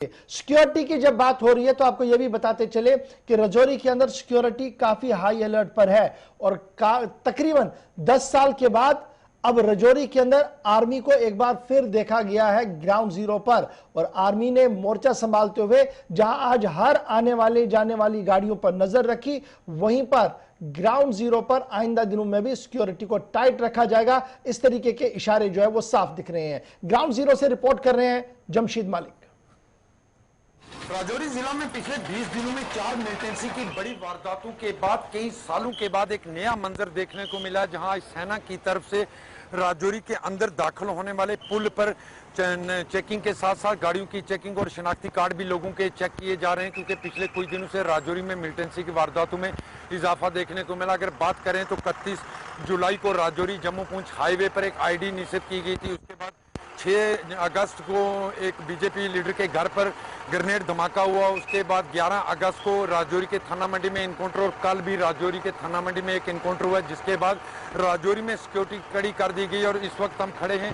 Security की जब बात हो रही है तो आपको यह भी बताते चले कि राजौरी के अंदर सिक्योरिटी काफी हाई अलर्ट पर है और तकरीबन 10 साल के बाद अब राजौरी के अंदर आर्मी को एक बार फिर देखा गया है ग्राउंड जीरो पर और आर्मी ने मोर्चा संभालते हुए जहां आज हर आने वाले जाने वाली गाड़ियों पर नजर रखी, वहीं पर ग्राउंड जीरो पर आइंदा दिनों में भी सिक्योरिटी को टाइट रखा जाएगा। इस तरीके के इशारे जो है वो साफ दिख रहे हैं। ग्राउंड जीरो से रिपोर्ट कर रहे हैं जमशेद मालिक। राजौरी जिला में पिछले 20 दिनों में 4 मिलिटेंसी की बड़ी वारदातों के बाद कई सालों के बाद एक नया मंजर देखने को मिला, जहां सेना की तरफ से राजौरी के अंदर दाखिल होने वाले पुल पर चेकिंग के साथ साथ गाड़ियों की चेकिंग और शनाख्ती कार्ड भी लोगों के चेक किए जा रहे हैं, क्योंकि पिछले कुछ दिनों से राजौरी में मिलिटेंसी की वारदातों में इजाफा देखने को मिला। अगर बात करें तो 31 जुलाई को राजौरी जम्मू पूंछ हाईवे पर एक आईडी निषेध की गई थी। उसके बाद 6 अगस्त को एक बीजेपी लीडर के घर पर ग्रेनेड धमाका हुआ। उसके बाद 11 अगस्त को राजौरी के थाना मंडी में इनकाउंटर और कल भी राजौरी के थाना मंडी में एक इनकाउंटर हुआ, जिसके बाद राजौरी में सिक्योरिटी कड़ी कर दी गई। और इस वक्त हम खड़े हैं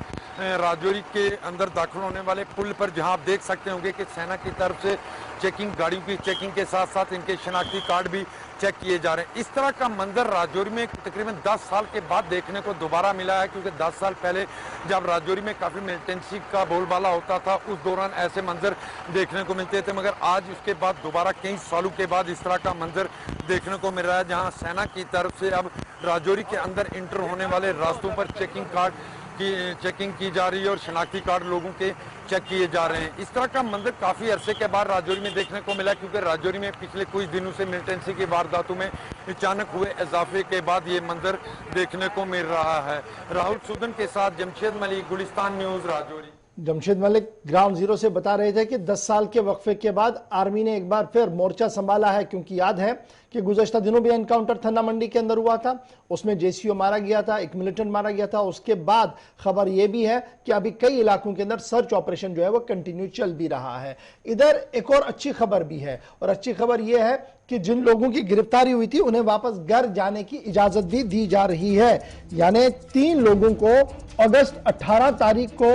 राजौरी के अंदर दाखिल होने वाले पुल पर, जहां आप देख सकते होंगे कि सेना की तरफ से चेकिंग, गाड़ियों की चेकिंग के साथ साथ इनके शनाख्ती कार्ड भी चेक किए जा रहे हैं। इस तरह का मंजर राजौरी में तकरीबन 10 साल के बाद देखने को दोबारा मिला है, क्योंकि 10 साल पहले जब राजौरी में काफी मिलिटेंसी का बोलबाला होता था उस दौरान ऐसे मंजर देखने को मिलते थे, मगर आज उसके बाद दोबारा कई सालों के बाद इस तरह का मंजर देखने को मिल रहा है, जहां सेना की तरफ से अब राजौरी के अंदर इंटर होने वाले रास्तों पर चेकिंग की जा रही है और शनाख्ती कार्ड लोगों के चेक किए जा रहे हैं। इस तरह का मंजर काफी अरसे के बाद राजौरी में देखने को मिला, क्योंकि राजौरी में पिछले कुछ दिनों से मिलिटेंसी की वारदातों में अचानक हुए इजाफे के बाद ये मंजर देखने को मिल रहा है। राहुल सुदन के साथ Jamshed Malik, Gulistan news, Rajouri. Jamshed Malik ground zero से बता रहे थे कि 10 साल के वक्फे के बाद आर्मी ने एक बार फिर मोर्चा संभाला है, क्योंकि याद है कि गुज़श्ता दिनों भी एनकाउंटर थाना मंडी के अंदर हुआ था, उसमें जेसीओ मारा गया था, एक मिलिटेंट मारा गया था। उसके बाद खबर यह भी है कि अभी कई इलाकों के अंदर सर्च ऑपरेशन जो है वो कंटिन्यू चल भी रहा है। इधर एक और अच्छी खबर भी है, और अच्छी खबर यह है कि जिन लोगों की गिरफ्तारी हुई थी उन्हें वापस घर जाने की इजाजत भी दी जा रही है। यानी 3 लोगों को अगस्त 18 तारीख को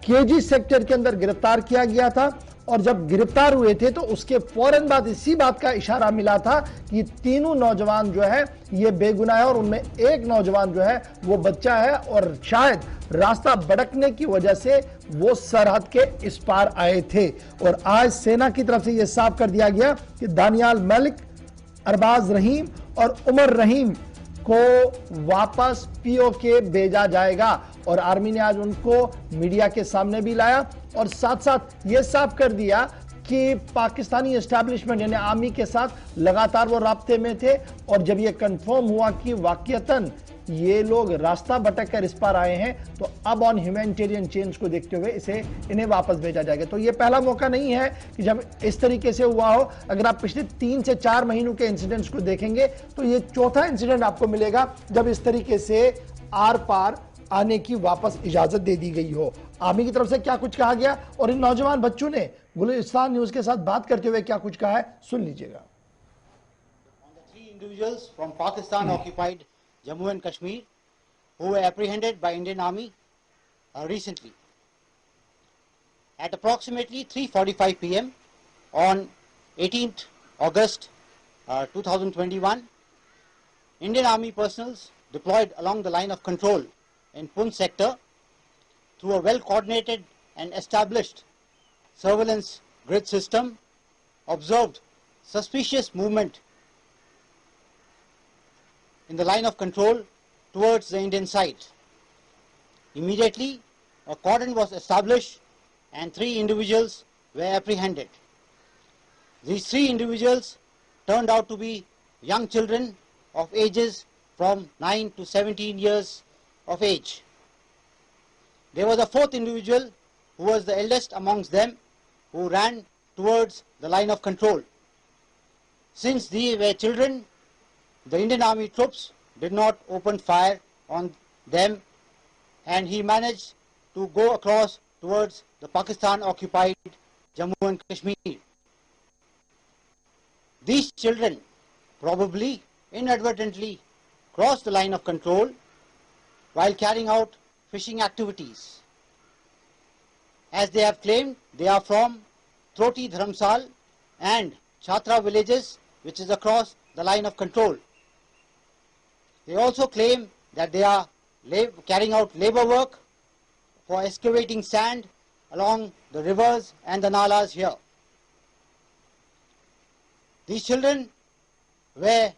केजी सेक्टर के अंदर गिरफ्तार किया गया था, और जब गिरफ्तार हुए थे तो उसके फौरन बाद इसी बात का इशारा मिला था कि तीनों नौजवान जो है ये बेगुनाह है और उनमें एक नौजवान जो है वो बच्चा है, और शायद रास्ता भटकने की वजह से वो सरहद के इस पार आए थे। और आज सेना की तरफ से यह साफ कर दिया गया कि दानियाल मलिक, अरबाज रहीम और उमर रहीम को वापस पीओके भेजा जाएगा। और आर्मी ने आज उनको मीडिया के सामने भी लाया और साथ साथ ये साफ कर दिया कि पाकिस्तानी एस्टैब्लिशमेंट यानी आर्मी के साथ लगातार वो राब्ते में थे, और जब ये कंफर्म हुआ कि वाकईतन ये लोग रास्ता भटक कर इस पार आए हैं, तो अब ऑन ह्यूमैनिटेरियन चेंज को देखते हुए इन्हें वापस भेजा जाएगा। तो ये पहला मौका नहीं है कि जब इस तरीके से हुआ हो। अगर आप पिछले 3 से 4 महीनों के इंसिडेंट्स को देखेंगे तो ये चौथा इंसिडेंट आपको मिलेगा जब इस तरीके से आर पार आने की वापस इजाजत दे दी गई हो। आर्मी की तरफ से क्या कुछ कहा गया और इन नौजवान बच्चों ने गुलिस्तान न्यूज के साथ बात करते हुए क्या कुछ कहा है, सुन लीजिएगा। Jammu and Kashmir, who were apprehended by Indian Army recently. At approximately 3:45 p.m. on 18th August 2021, Indian Army personnel deployed along the line of control in Poonch sector through a well-coordinated and established surveillance grid system observed suspicious movement in the line of control towards the Indian side. Immediately, a cordon was established and 3 individuals were apprehended. These 3 individuals turned out to be young children of ages from 9 to 17 years of age. There was a 4th individual who was the eldest amongst them, who ran towards the line of control. Since they were children, the Indian Army troops did not open fire on them, and he managed to go across towards the Pakistan-occupied Jammu and Kashmir. These children probably inadvertently crossed the line of control while carrying out fishing activities. As they have claimed, they are from Troti Dharamsal and Chhatra villages, which is across the line of control. They also claim that they are carrying out labor work for excavating sand along the rivers and the nalas here. These children were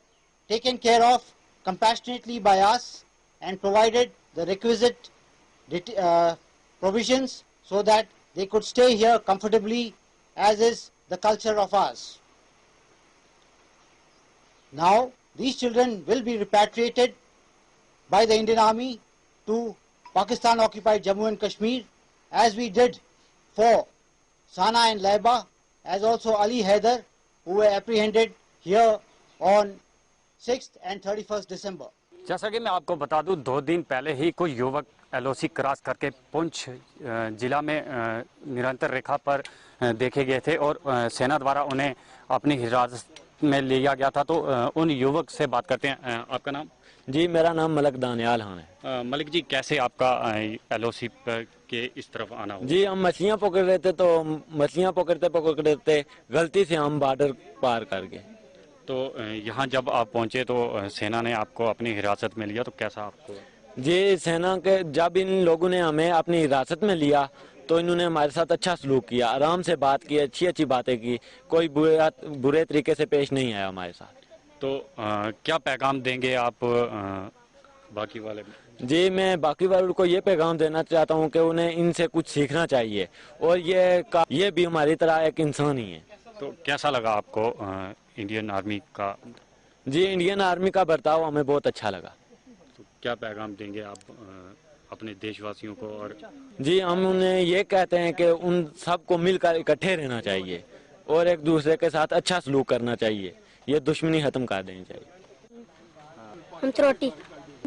taken care of compassionately by us and provided the requisite provisions so that they could stay here comfortably, as is the culture of ours. Now, these children will be repatriated by the Indian Army to Pakistan-occupied Jammu and Kashmir, as we did for Sana and Laiba, as also Ali Haider, who were apprehended here on 6th and 31st December. जैसा कि मैं आपको बता दूं, 2 दिन पहले ही कोई युवक एलओसी क्रॉस करके पुंछ जिला में निरंतर रेखा पर देखे गए थे और सेना द्वारा उन्हें अपनी हिरासत में लिया गया था। तो उन युवक से बात करते हैं। आपका नाम? जी, मेरा नाम मलिक दानियाल खान है। मलिक जी, कैसे आपका एलओसी के इस तरफ आना हुआ? जी, हम मछलियाँ पकड़ रहे थे, तो मछलियाँ पकड़ते गलती से हम बॉर्डर पार कर गए। तो यहाँ जब आप पहुँचे तो सेना ने आपको अपनी हिरासत में लिया, तो कैसा आपको? जी, सेना के जब इन लोगों ने हमें अपनी हिरासत में लिया तो इन्होंने हमारे साथ अच्छा सलूक किया, आराम से बात की, अच्छी अच्छी बातें की, कोई बुरे तरीके से पेश नहीं आया हमारे साथ। तो क्या पैगाम देंगे आप बाकी वाले? जी, मैं बाकी वालों को ये पैगाम देना चाहता हूँ कि उन्हें इनसे कुछ सीखना चाहिए और ये भी हमारी तरह एक इंसान ही है। तो कैसा लगा आपको इंडियन आर्मी का? जी, इंडियन आर्मी का बर्ताव हमें बहुत अच्छा लगा। तो क्या पैगाम देंगे आप अपने देशवासियों को? और जी, हम उन्हें ये कहते हैं कि उन सबको मिलकर इकट्ठे रहना चाहिए और एक दूसरे के साथ अच्छा सलूक करना चाहिए, ये दुश्मनी खत्म कर देनी चाहिए। हम त्रोटी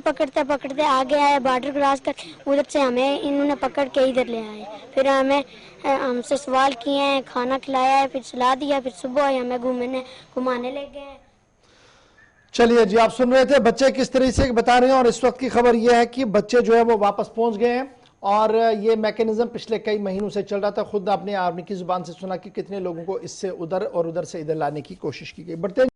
पकड़ते पकड़ते आगे आए, बॉर्डर क्रॉस कर, उधर से हमें इन्होंने पकड़ के इधर ले आए, फिर हमसे सवाल किए हैं, खाना खिलाया है, फिर सुला दिया, फिर सुबह हमें घुमाने ले गए। चलिए जी, आप सुन रहे थे बच्चे किस तरह से बता रहे हैं और इस वक्त की खबर यह है कि बच्चे जो है वो वापस पहुंच गए हैं और ये मैकेनिज्म पिछले कई महीनों से चल रहा था। खुद आपने आर्मी की जुबान से सुना कि कितने लोगों को इससे उधर और उधर से इधर लाने की कोशिश की गई। बढ़ते